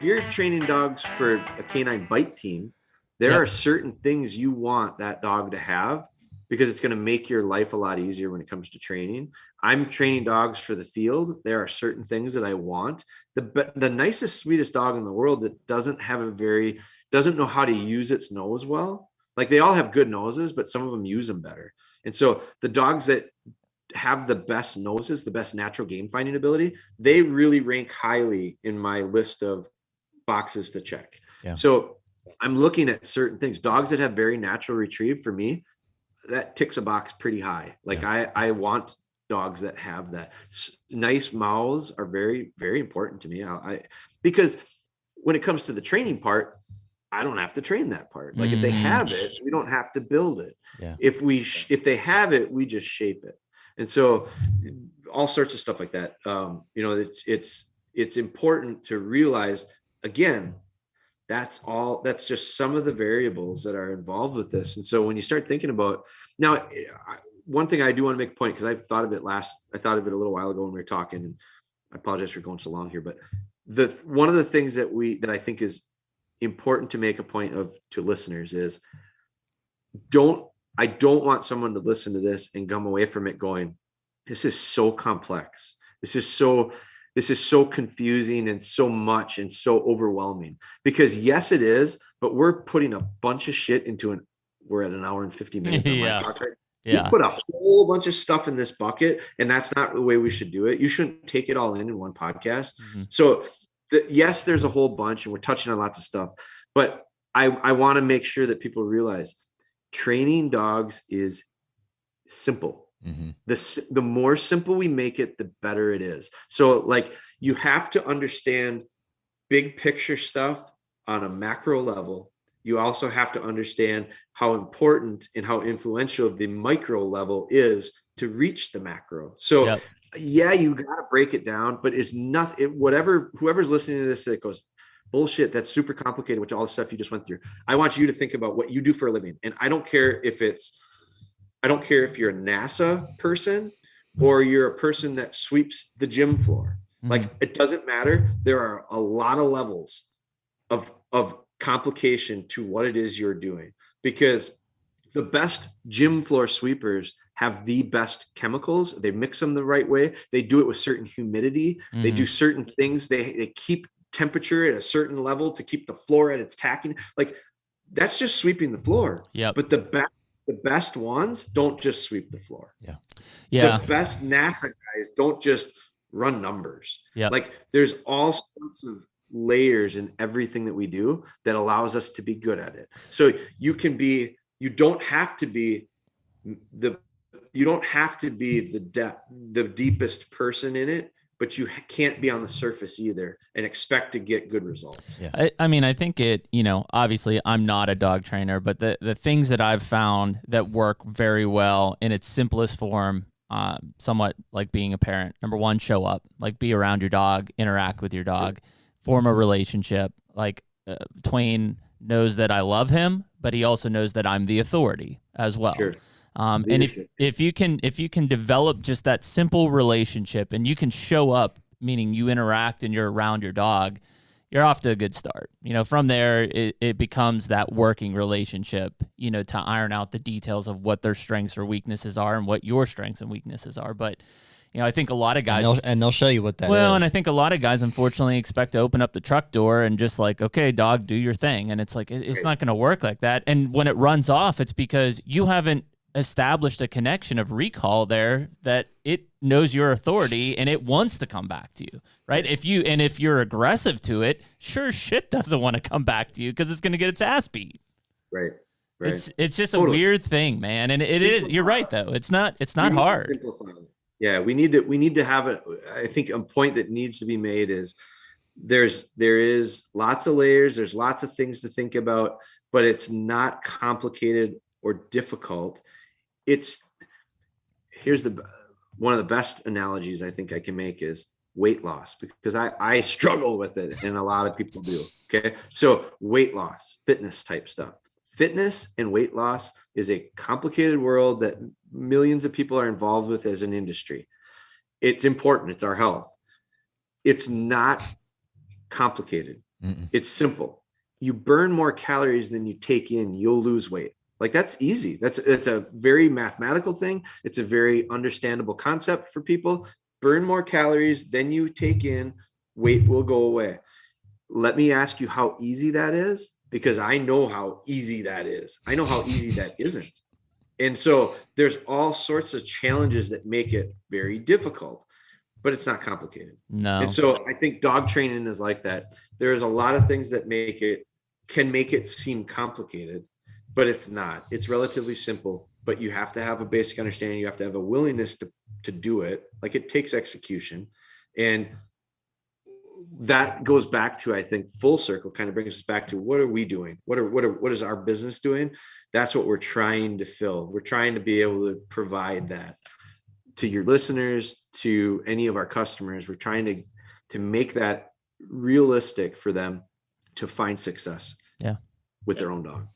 you're training dogs for a canine bite team, there are certain things you want that dog to have because it's going to make your life a lot easier when it comes to training. I'm training dogs for the field. There are certain things that I want. The nicest, sweetest dog in the world that doesn't know how to use its nose well. Like, they all have good noses, but some of them use them better. And so the dogs that have the best noses, the best natural game finding ability, they really rank highly in my list of boxes to check. Yeah. So I'm looking at certain things. Dogs that have very natural retrieve, for me, that ticks a box pretty high. Like, I want dogs that have that. Nice mouths are very, very important to me. Because when it comes to the training part, I don't have to train that part. Like, if they have it, we don't have to build it. Yeah. If they have it, we just shape it. And so all sorts of stuff like that. It's important to realize, again, that's just some of the variables that are involved with this. And so when you start thinking about, now, one thing I do want to make a point, because I thought of it a little while ago when we were talking, and I apologize for going so long here, but one of the things that I think is important to make a point of to listeners is, I don't want someone to listen to this and come away from it going, this is so complex. This is so confusing and so much and so overwhelming. Because yes, it is, but we're putting a bunch of shit we're at an hour and 50 minutes on my talk, right? You put a whole bunch of stuff in this bucket, and that's not the way we should do it. You shouldn't take it all in one podcast. Mm-hmm. So yes, there's a whole bunch, and we're touching on lots of stuff, but I want to make sure that people realize training dogs is simple. Mm-hmm. The more simple we make it, the better it is. So, like, you have to understand big picture stuff on a macro level. You also have to understand how important and how influential the micro level is to reach the macro. So you got to break it down, but it's nothing. Whoever's listening to this, that goes, bullshit, that's super complicated, which all the stuff you just went through. I want you to think about what you do for a living. And I don't care if you're a NASA person or you're a person that sweeps the gym floor. Mm-hmm. Like, it doesn't matter. There are a lot of levels of complication to what it is you're doing, because the best gym floor sweepers have the best chemicals. They mix them the right way. They do it with certain humidity. Mm-hmm. They do certain things. They keep temperature at a certain level to keep the floor at its tacking. Like, that's just sweeping the floor. Yeah. But the best ones don't just sweep the floor. Yeah. The best NASA guys don't just run numbers. Yeah. Like, there's all sorts of layers in everything that we do that allows us to be good at it. So you don't have to be the deepest person in it, but you can't be on the surface either and expect to get good results. Yeah. I think obviously I'm not a dog trainer, but the things that I've found that work very well in its simplest form, somewhat like being a parent. Number one, show up, like, be around your dog, interact with your dog, form a relationship. Like, Twain knows that I love him, but he also knows that I'm the authority as well. Sure. And if you can develop just that simple relationship, and you can show up, meaning you interact and you're around your dog, you're off to a good start. From there, it becomes that working relationship, to iron out the details of what their strengths or weaknesses are and what your strengths and weaknesses are. But I think a lot of guys... And they'll show you what that is. Well, and I think a lot of guys, unfortunately, expect to open up the truck door and just like, okay, dog, do your thing. And it's like, it's not going to work like that. And when it runs off, it's because you haven't established a connection of recall there, that it knows your authority and it wants to come back to you, right? If you're aggressive to it, sure shit doesn't want to come back to you because it's going to get its ass beat. Right. It's just a weird thing, man. And it is, you're right though. It's not hard. Yeah, we need to have I think a point that needs to be made is there is lots of layers, there's lots of things to think about, but it's not complicated or difficult. Here's one of the best analogies I think I can make is weight loss, because I struggle with it and a lot of people do. Okay. So weight loss, fitness type stuff. Fitness and weight loss is a complicated world that millions of people are involved with as an industry. It's important. It's our health. It's not complicated. It's simple. You burn more calories than you take in, you'll lose weight. Like, that's easy. It's a very mathematical thing. It's a very understandable concept for people. Burn more calories than you take in, weight will go away. Let me ask you how easy that is, because I know how easy that is. I know how easy that isn't. And so there's all sorts of challenges that make it very difficult, but it's not complicated. No. And so I think dog training is like that. There's a lot of things that can make it seem complicated, but it's not. It's relatively simple, but you have to have a basic understanding. You have to have a willingness to do it. Like, it takes execution. And that goes back to, I think, full circle, kind of brings us back to, what are we doing? What is our business doing? That's what we're trying to fill. We're trying to be able to provide that to your listeners, to any of our customers. We're trying to make that realistic for them to find success with their own dog.